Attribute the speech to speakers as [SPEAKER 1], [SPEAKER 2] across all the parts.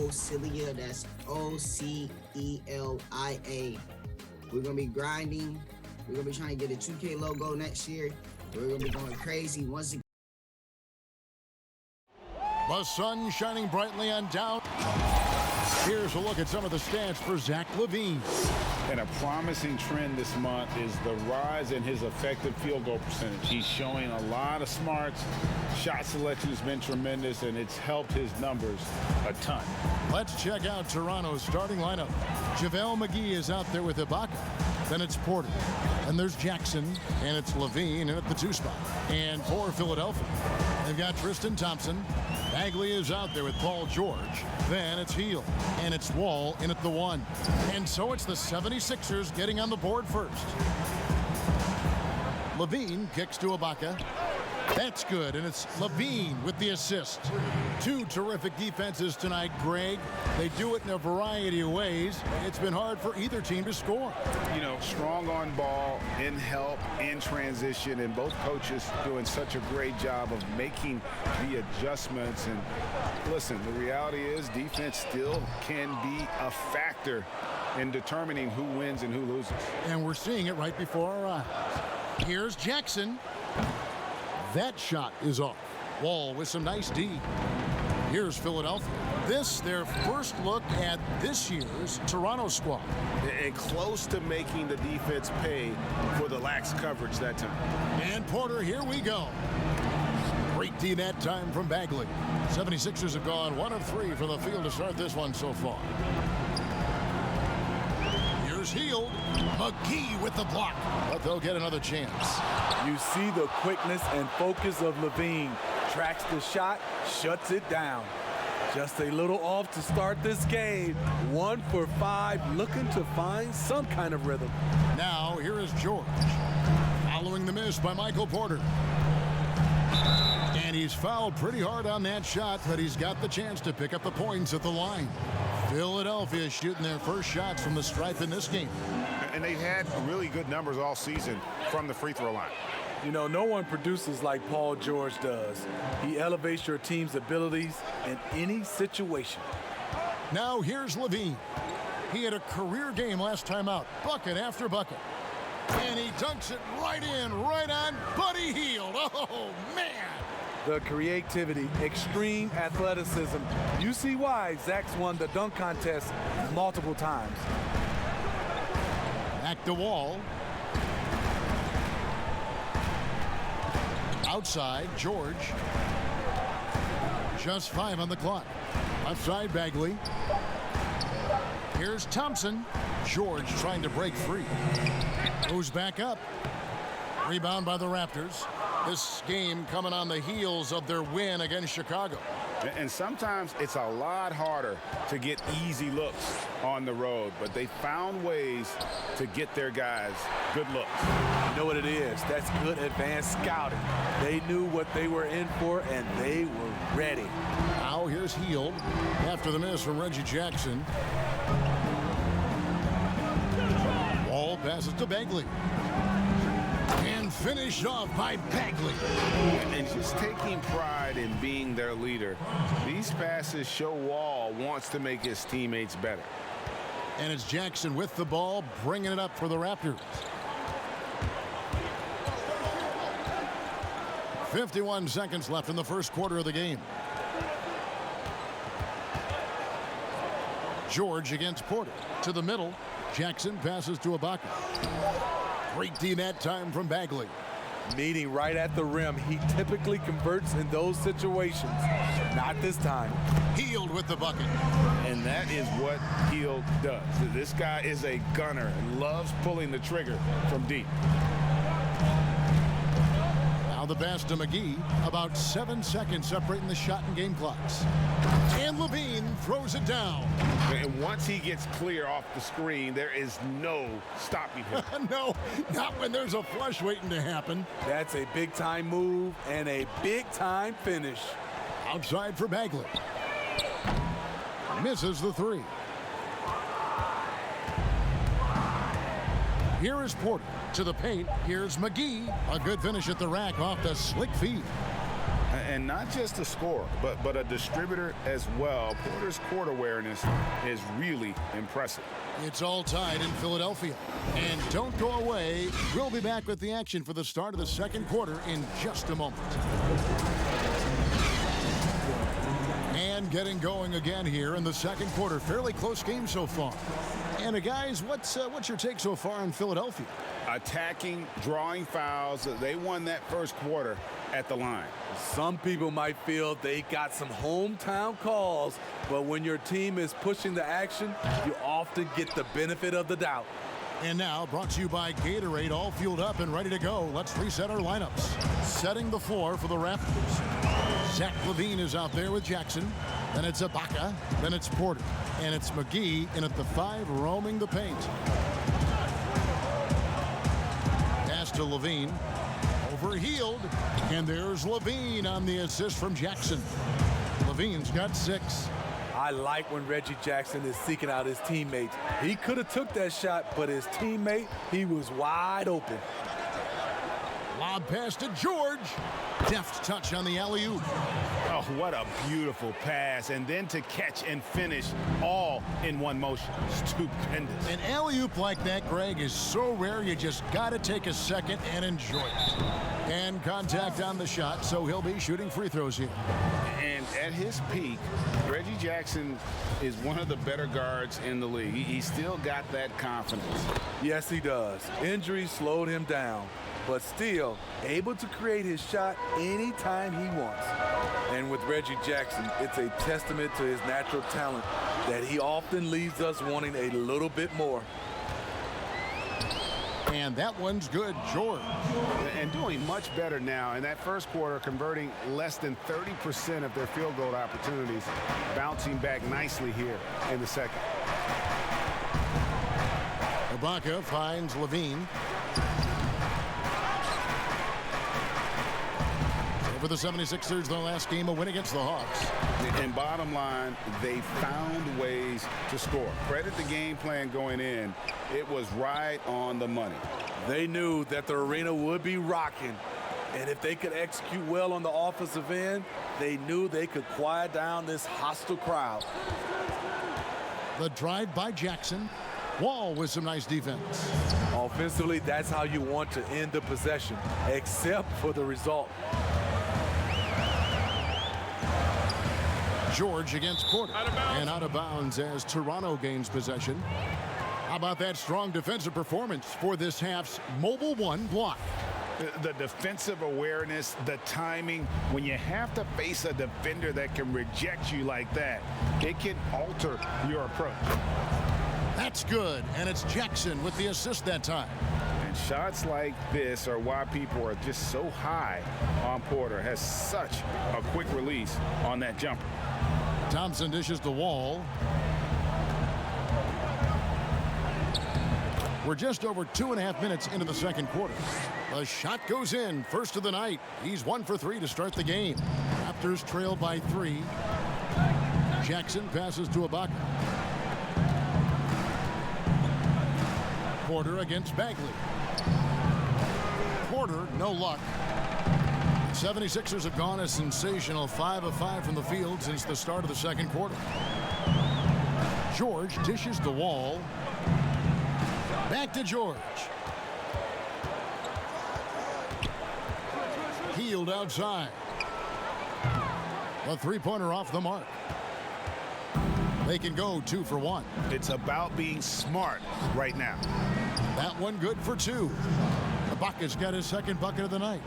[SPEAKER 1] Ocelia. That's Ocelia. We're going to be grinding. We're going to be trying to get a 2K logo next year. We're going to be going crazy once again.
[SPEAKER 2] The sun shining brightly on down. Here's a look at some of the stats for Zach LaVine.
[SPEAKER 3] And a promising trend this month is the rise in his effective field goal percentage. He's showing a lot of smarts. Shot selection has been tremendous, and it's helped his numbers a ton.
[SPEAKER 2] Let's check out Toronto's starting lineup. JaVale McGee is out there with Ibaka. Then it's Porter. And there's Jackson, and it's LaVine in at the 2 spot. And for Philadelphia, they've got Tristan Thompson. Bagley is out there with Paul George. Then it's Hield, and it's Wall in at the 1. And so it's the 76ers getting on the board first. LaVine kicks to Ibaka. That's good, and it's LaVine with the assist. 2 terrific defenses tonight, Greg. They do it in a variety of ways. It's been hard for either team to score.
[SPEAKER 3] You know, strong on ball, in help, in transition, and both coaches doing such a great job of making the adjustments. And listen, the reality is defense still can be a factor in determining who wins and who loses.
[SPEAKER 2] And we're seeing it right before our eyes. Here's Jackson. That shot is off. Wall with some nice D. Here's Philadelphia. This, their first look at this year's Toronto squad.
[SPEAKER 4] And close to making the defense pay for the lax coverage that time.
[SPEAKER 2] And Porter, here we go. Great D that time from Bagley. 76ers have gone 1 of 3 from the field to start this one so far. Here's Hield. McGee with the block. But they'll get another chance.
[SPEAKER 5] You see the quickness and focus of LaVine. Tracks the shot, shuts it down. Just a little off to start this game. 1 for 5, looking to find some kind of rhythm.
[SPEAKER 2] Now, here is George. Following the miss by Michael Porter. And he's fouled pretty hard on that shot, but he's got the chance to pick up the points at the line. Philadelphia shooting their first shots from the stripe in this game.
[SPEAKER 4] And they've had really good numbers all season from the free throw line.
[SPEAKER 5] You know, no one produces like Paul George does. He elevates your team's abilities in any situation.
[SPEAKER 2] Now here's LaVine. He had a career game last time out, bucket after bucket. And he dunks it right in, right on Buddy Hield. Oh, man.
[SPEAKER 5] The creativity, extreme athleticism. You see why Zach's won the dunk contest multiple times.
[SPEAKER 2] Back to Wall. Outside, George. Just 5 on the clock. Left side, Bagley. Here's Thompson. George trying to break free. Goes back up. Rebound by the Raptors. This game coming on the heels of their win against Chicago.
[SPEAKER 3] And sometimes it's a lot harder to get easy looks on the road, but they found ways to get their guys good looks.
[SPEAKER 5] You know what it is? That's good advanced scouting. They knew what they were in for, and they were ready.
[SPEAKER 2] Now here's Hield after the miss from Reggie Jackson. Wall passes to Bagley. And finished off by Bagley.
[SPEAKER 4] And just taking pride in being their leader. These passes show Wall wants to make his teammates better.
[SPEAKER 2] And it's Jackson with the ball, bringing it up for the Raptors. 51 seconds left in the first quarter of the game. George against Porter. To the middle. Jackson passes to Ibaka. Great D that time from Bagley.
[SPEAKER 5] Meeting right at the rim. He typically converts in those situations. Not this time.
[SPEAKER 2] Hield with the bucket.
[SPEAKER 3] And that is what Hield does. This guy is a gunner and loves pulling the trigger from deep.
[SPEAKER 2] Now the pass to McGee. About 7 seconds separating the shot and game clocks. And LaVine throws it down.
[SPEAKER 4] And once he gets clear off the screen, there is no stopping him.
[SPEAKER 2] No, not when there's a flush waiting to happen.
[SPEAKER 5] That's a big-time move and a big-time finish.
[SPEAKER 2] Outside for Bagley. Misses the 3. Here is Porter to the paint. Here's McGee. A good finish at the rack off the slick feed.
[SPEAKER 3] And not just a scorer, but a distributor as well. Porter's court awareness is really impressive.
[SPEAKER 2] It's all tied in Philadelphia. And don't go away. We'll be back with the action for the start of the second quarter in just a moment. And getting going again here in the second quarter. Fairly close game so far. And guys, what's your take so far on Philadelphia?
[SPEAKER 3] Attacking, drawing fouls. They won that first quarter at the line.
[SPEAKER 5] Some people might feel they got some hometown calls, but when your team is pushing the action, you often get the benefit of the doubt.
[SPEAKER 2] And now, brought to you by Gatorade, all fueled up and ready to go. Let's reset our lineups. Setting the floor for the Raptors. Zach LaVine is out there with Jackson. Then it's Ibaka. Then it's Porter. And it's McGee in at the 5, roaming the paint. Pass to LaVine. Overhealed. And there's LaVine on the assist from Jackson. LaVine's got 6.
[SPEAKER 5] I like when Reggie Jackson is seeking out his teammates. He could have took that shot, but his teammate, he was wide open.
[SPEAKER 2] Lob pass to George. Deft touch on the alley-oop.
[SPEAKER 3] Oh, what a beautiful pass. And then to catch and finish all in one motion. Stupendous.
[SPEAKER 2] An alley-oop like that, Greg, is so rare you just got to take a second and enjoy it. And contact on the shot, so he'll be shooting free throws here.
[SPEAKER 3] And at his peak, Reggie Jackson is one of the better guards in the league. He still got that confidence.
[SPEAKER 5] Yes, he does. Injuries slowed him down, but still able to create his shot anytime he wants. And with Reggie Jackson, it's a testament to his natural talent that he often leaves us wanting a little bit more.
[SPEAKER 2] And that one's good, George.
[SPEAKER 3] And doing much better now in that first quarter, converting less than 30% of their field goal opportunities, bouncing back nicely here in the second.
[SPEAKER 2] Ibaka finds LaVine. For the 76ers, their last game, a win against the Hawks.
[SPEAKER 3] And bottom line, they found ways to score. Credit the game plan going in. It was right on the money.
[SPEAKER 5] They knew that the arena would be rocking. And if they could execute well on the offensive end, they knew they could quiet down this hostile crowd.
[SPEAKER 2] The drive by Jackson. Wall with some nice defense.
[SPEAKER 5] Offensively, that's how you want to end the possession, except for the result.
[SPEAKER 2] George against Porter. And out of bounds as Toronto gains possession. How about that strong defensive performance for this half's Mobile One block?
[SPEAKER 3] The defensive awareness, the timing, when you have to face a defender that can reject you like that, it can alter your approach.
[SPEAKER 2] That's good, and it's Jackson with the assist that time.
[SPEAKER 3] And shots like this are why people are just so high on Porter. Has such a quick release on that jumper.
[SPEAKER 2] Thompson dishes the Wall. We're just over 2.5 minutes into the second quarter. The shot goes in, first of the night. He's 1 for 3 to start the game. Raptors trail by 3. Jackson passes to Ibaka. Porter against Bagley. Porter, no luck. 76ers have gone a sensational 5 of 5 from the field since the start of the second quarter. George dishes the Wall. Back to George. Healed outside. A three-pointer off the mark. They can go 2 for 1.
[SPEAKER 3] It's about being smart right now.
[SPEAKER 2] That one good for 2. Ibaka's got his second bucket of the night.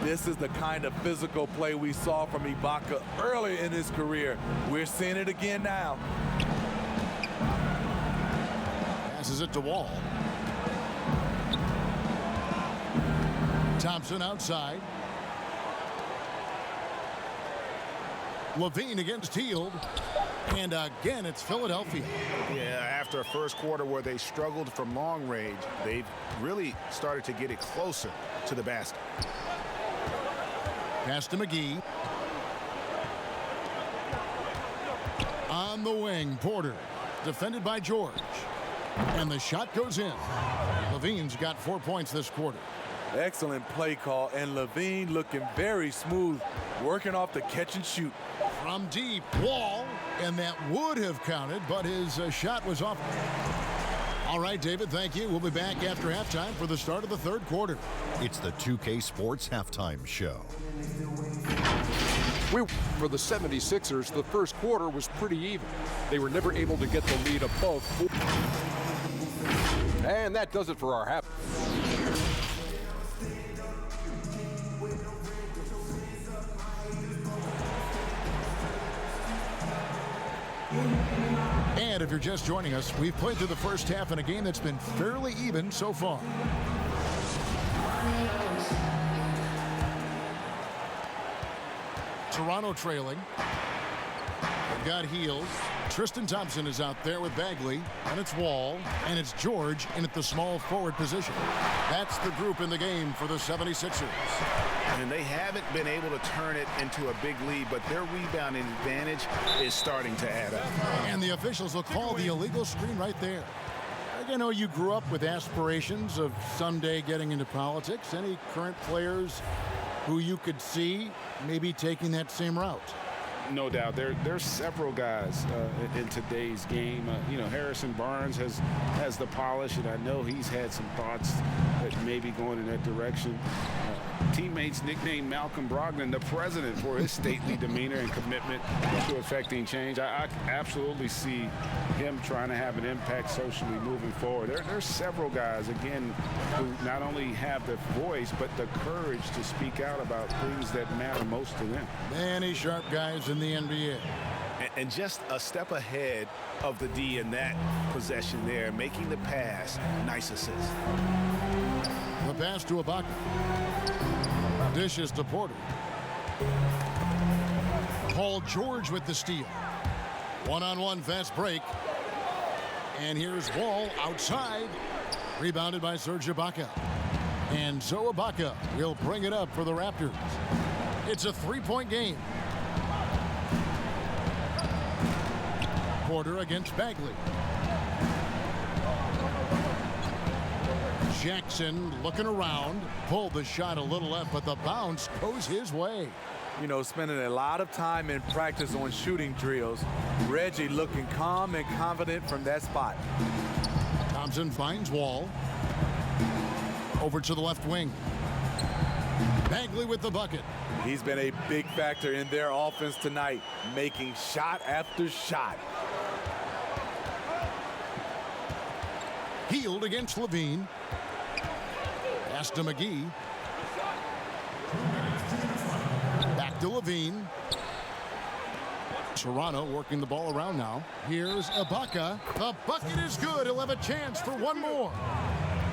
[SPEAKER 5] This is the kind of physical play we saw from Ibaka early in his career. We're seeing it again now.
[SPEAKER 2] Passes it to Wall. Thompson outside. LaVine against Hield. And again, it's Philadelphia.
[SPEAKER 3] Yeah, after a first quarter where they struggled from long range, they've really started to get it closer to the basket.
[SPEAKER 2] Pass to McGee. On the wing, Porter. Defended by George. And the shot goes in. LaVine's got 4 points this quarter.
[SPEAKER 5] Excellent play call, and Levine looking very smooth, working off the catch and shoot.
[SPEAKER 2] From deep, Wall, and that would have counted, but his shot was off. All right, David, thank you. We'll be back after halftime for the start of the third quarter.
[SPEAKER 6] It's the 2K Sports Halftime Show.
[SPEAKER 7] For the 76ers, the first quarter was pretty even. They were never able to get the lead above 4. And that does it for our half.
[SPEAKER 2] And if you're just joining us, we've played through the first half in a game that's been fairly even so far. Toronto trailing. They've got Heels. Tristan Thompson is out there with Bagley, and it's Wall, and it's George in at the small forward position. That's the group in the game for the 76ers.
[SPEAKER 3] And they haven't been able to turn it into a big lead, but their rebounding advantage is starting to add up.
[SPEAKER 2] And the officials will call the illegal screen right there. I know you grew up with aspirations of someday getting into politics. Any current players who you could see maybe taking that same route?
[SPEAKER 3] No doubt. There's several guys in today's game. Harrison Barnes has the polish, and I know he's had some thoughts that maybe going in that direction. Teammates nicknamed Malcolm Brogdon the president for his stately demeanor and commitment to effecting change. I absolutely see him trying to have an impact socially moving forward. There's several guys, again, who not only have the voice, but the courage to speak out about things that matter most to them.
[SPEAKER 2] Many sharp guys in the NBA.
[SPEAKER 3] And just a step ahead of the D in that possession there, making the pass. Nice assist.
[SPEAKER 2] The pass to Ibaka. Dishes to Porter. Paul George with the steal. One-on-one fast break. And here's Wall outside. Rebounded by Serge Ibaka. And so Ibaka will bring it up for the Raptors. It's a three-point game. Porter against Bagley. Jackson looking around, pulled the shot a little left, but the bounce goes his way.
[SPEAKER 5] Spending a lot of time in practice on shooting drills. Reggie looking calm and confident from that spot.
[SPEAKER 2] Thompson finds Wall. Over to the left wing. Bagley with the bucket.
[SPEAKER 5] He's been a big factor in their offense tonight, making shot after shot.
[SPEAKER 2] Healed against Levine. Pass to McGee. Back to Levine. Toronto working the ball around now. Here's Ibaka. The bucket is good. He'll have a chance for one more.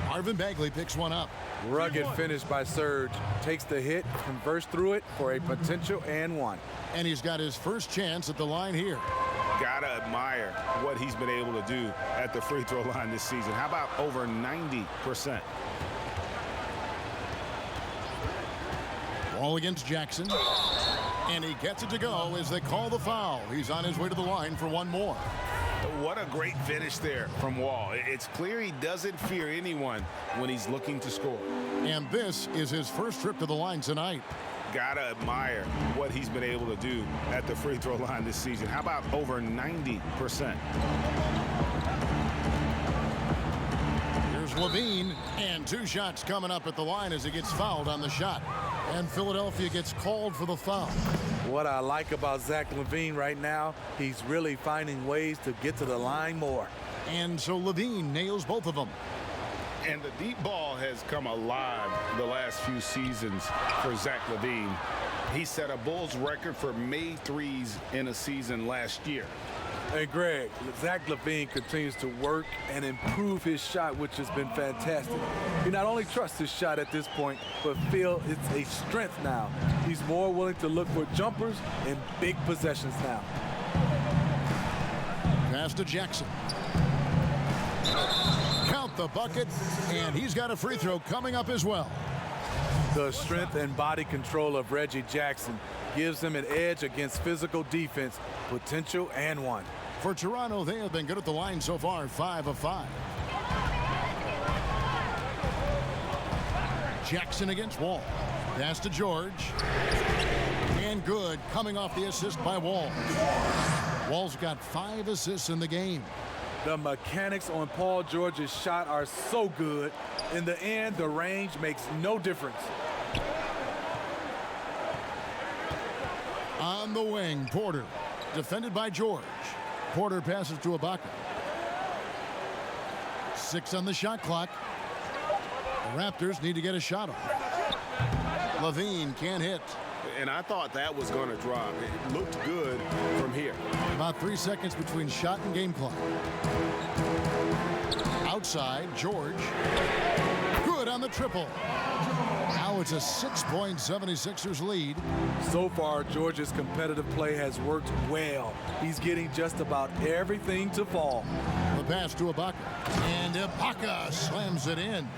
[SPEAKER 2] Marvin Bagley picks one up.
[SPEAKER 5] Rugged finish by Serge. Takes the hit, converts through it for a potential and one.
[SPEAKER 2] And he's got his first chance at the line here.
[SPEAKER 3] Gotta admire what he's been able to do at the free throw line this season. How about over 90%?
[SPEAKER 2] Ball against Jackson. And he gets it to go as they call the foul. He's on his way to the line for one more.
[SPEAKER 3] What a great finish there from Wall. It's clear he doesn't fear anyone when he's looking to score.
[SPEAKER 2] And this is his first trip to the line tonight.
[SPEAKER 3] Gotta admire what he's been able to do at the free throw line this season. How about over 90%?
[SPEAKER 2] Here's Levine, and two shots coming up at the line as he gets fouled on the shot. And Philadelphia gets called for the foul.
[SPEAKER 5] What I like about Zach LaVine right now, he's really finding ways to get to the line more.
[SPEAKER 2] And so Levine nails both of them.
[SPEAKER 3] And the deep ball has come alive the last few seasons for Zach LaVine. He set a Bulls record for made threes in a season last year.
[SPEAKER 5] Hey, Greg, Zach LaVine continues to work and improve his shot, which has been fantastic. He not only trusts his shot at this point, but feel it's a strength now. He's more willing to look for jumpers in big possessions now.
[SPEAKER 2] Pass to Jackson. Count the bucket, and he's got a free throw coming up as well.
[SPEAKER 5] The strength and body control of Reggie Jackson gives him an edge against physical defense, potential and one.
[SPEAKER 2] For Toronto, they have been good at the line so far, 5 of 5. Jackson against Wall. Pass to George. And good, coming off the assist by Wall. Wall's got 5 assists in the game.
[SPEAKER 5] The mechanics on Paul George's shot are so good. In the end, the range makes no difference.
[SPEAKER 2] On the wing, Porter. Defended by George. Porter passes to Ibaka. 6 on the shot clock. The Raptors need to get a shot off. Levine can't hit.
[SPEAKER 4] And I thought that was going to drop. It looked good from here.
[SPEAKER 2] About 3 seconds between shot and game clock. Outside, George. Good on the triple. Now it's a 6-point 76ers lead.
[SPEAKER 5] So far, George's competitive play has worked well. He's getting just about everything to fall.
[SPEAKER 2] The pass to Ibaka. And Ibaka slams it in.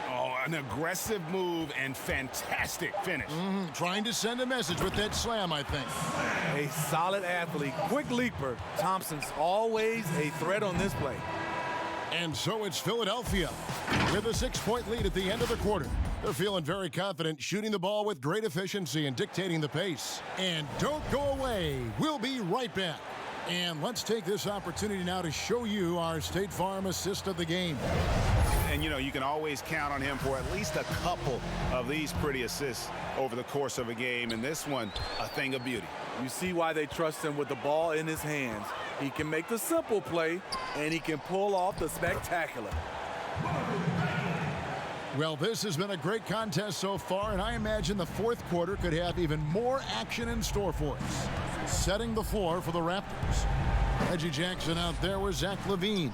[SPEAKER 4] Oh, an aggressive move and fantastic finish.
[SPEAKER 2] Trying to send a message with that slam, I think.
[SPEAKER 5] A solid athlete, quick leaper. Thompson's always a threat on this play.
[SPEAKER 2] And so it's Philadelphia with a 6-point lead at the end of the quarter. They're feeling very confident, shooting the ball with great efficiency and dictating the pace. And don't go away. We'll be right back. And let's take this opportunity now to show you our State Farm assist of the game.
[SPEAKER 4] And, you know, you can always count on him for at least a couple of these pretty assists over the course of a game. And this one, a thing of beauty.
[SPEAKER 5] You see why they trust him with the ball in his hands. He can make the simple play, and he can pull off the spectacular.
[SPEAKER 2] Well, this has been a great contest so far, and I imagine the fourth quarter could have even more action in store for us. Setting the floor for the Raptors. Reggie Jackson out there with Zach LaVine.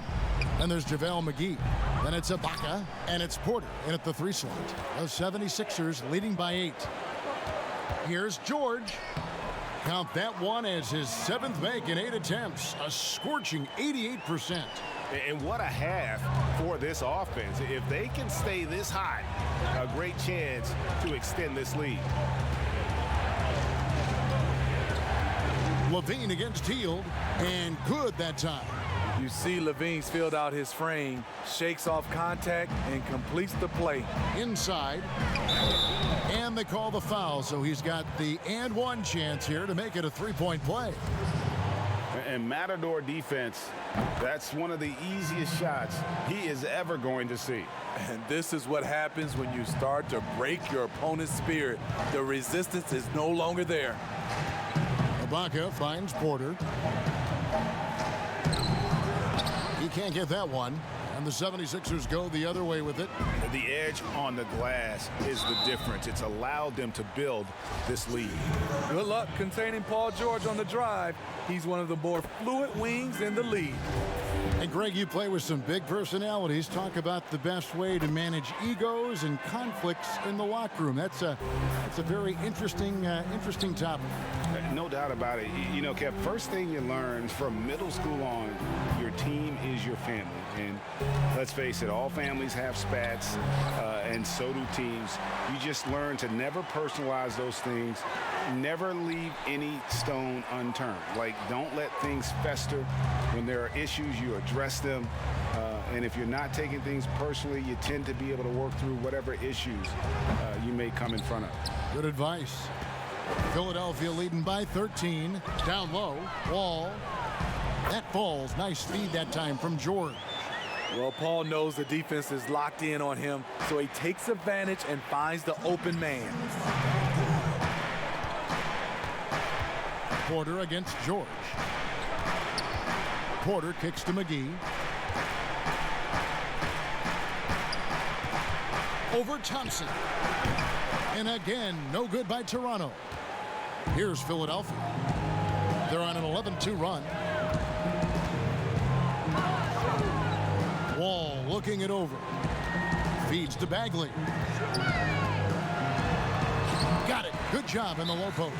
[SPEAKER 2] Then there's JaVale McGee. Then it's Ibaka, and it's Porter in at the 3 slot. The 76ers leading by 8. Here's George. Count that one as his 7th make in 8 attempts. A scorching 88%.
[SPEAKER 4] And what a half for this offense. If they can stay this hot, a great chance to extend this lead.
[SPEAKER 2] LaVine against Hield, and good that time.
[SPEAKER 5] You see LaVine's filled out his frame, shakes off contact, and completes the play.
[SPEAKER 2] Inside, and they call the foul, so he's got the and one chance here to make it a 3-point play.
[SPEAKER 4] And Matador defense, that's one of the easiest shots he is ever going to see.
[SPEAKER 5] And this is what happens when you start to break your opponent's spirit. The resistance is no longer there.
[SPEAKER 2] Ibaka finds Porter. He can't get that one. And the 76ers go the other way with it.
[SPEAKER 4] The edge on the glass is the difference. It's allowed them to build this lead.
[SPEAKER 5] Good luck containing Paul George on the drive. He's one of the more fluid wings in the league.
[SPEAKER 2] And Greg, you play with some big personalities. Talk about the best way to manage egos and conflicts in the locker room. That's a very interesting topic.
[SPEAKER 4] No doubt about it. You know, Kev, first thing you learn from middle school on, your team is your family. And let's face it, all families have spats, and so do teams. You just learn to never personalize those things. Never leave any stone unturned. Like, don't let things fester. When there are issues, you address them. And if you're not taking things personally, you tend to be able to work through whatever issues you may come in front of.
[SPEAKER 2] Good advice. Philadelphia leading by 13. Down low. Wall. That falls. Nice speed that time from George.
[SPEAKER 5] Well, Paul knows the defense is locked in on him, so he takes advantage and finds the open man.
[SPEAKER 2] Porter against George. Porter kicks to McGee. Over Thompson. And again, no good by Toronto. Here's Philadelphia. They're on an 11-2 run. Wall looking it over. Feeds to Bagley. Got it. Good job in the low post.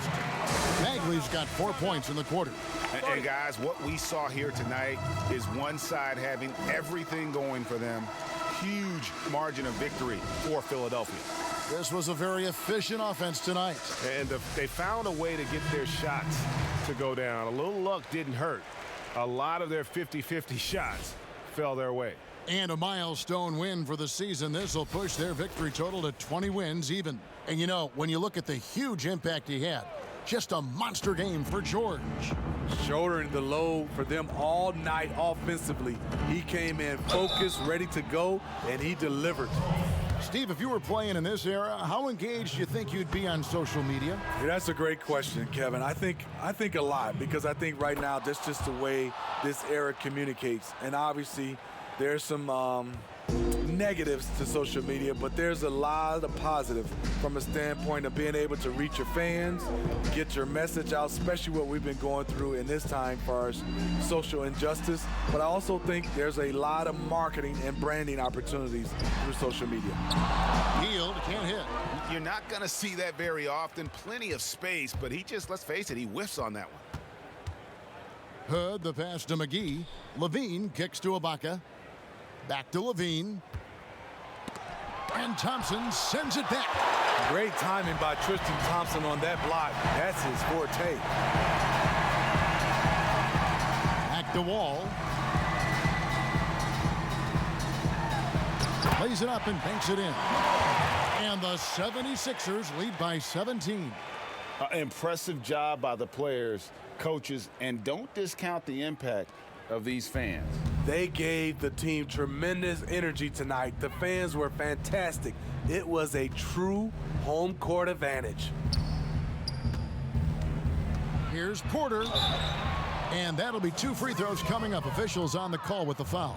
[SPEAKER 2] Bagley's got 4 points in the quarter.
[SPEAKER 4] And guys, what we saw here tonight is one side having everything going for them. Huge margin of victory for Philadelphia.
[SPEAKER 2] This was a very efficient offense tonight.
[SPEAKER 4] And they found a way to get their shots to go down. A little luck didn't hurt. A lot of their 50-50 shots fell their way.
[SPEAKER 2] And a milestone win for the season. This will push their victory total to 20 wins even. And you know, when you look at the huge impact he had, just a monster game for George.
[SPEAKER 5] Shouldering the load for them all night offensively. He came in focused, ready to go, and he delivered.
[SPEAKER 2] Steve, if you were playing in this era, how engaged do you think you'd be on social media?
[SPEAKER 5] Yeah, that's a great question, Kevin. I think a lot, because I think right now that's just the way this era communicates. And obviously there's some negatives to social media, but there's a lot of positive from a standpoint of being able to reach your fans, get your message out, especially what we've been going through in this time for our social injustice. But I also think there's a lot of marketing and branding opportunities through social media.
[SPEAKER 2] Healed, can't hit.
[SPEAKER 3] You're not going to see that very often. Plenty of space, but he just, let's face it, he whiffs on that one.
[SPEAKER 2] Hood, the pass to McGee. Levine kicks to Ibaka. Back to Levine. And Thompson sends it back.
[SPEAKER 5] Great timing by Tristan Thompson on that block. That's his forte.
[SPEAKER 2] Back to Wall. Plays it up and banks it in. And the 76ers lead by 17.
[SPEAKER 3] Impressive job by the players, coaches, and don't discount the impact of these fans.
[SPEAKER 5] They gave the team tremendous energy tonight. The fans were fantastic. It was a true home court advantage.
[SPEAKER 2] Here's Porter. And that'll be 2 free throws coming up. Officials on the call with the foul.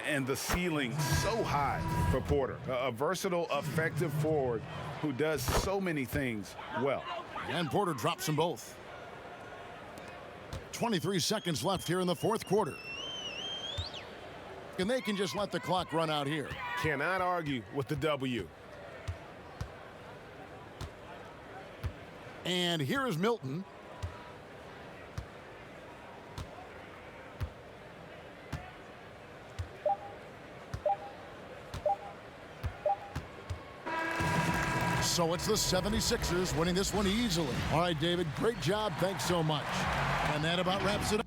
[SPEAKER 3] And the ceiling so high for Porter. A versatile, effective forward who does so many things well.
[SPEAKER 2] And Porter drops them both. 23 seconds left here in the fourth quarter. And they can just let the clock run out here.
[SPEAKER 3] Cannot argue with the W.
[SPEAKER 2] And here is Milton. So it's the 76ers winning this one easily. All right, David, great job. Thanks so much. And that about wraps it up.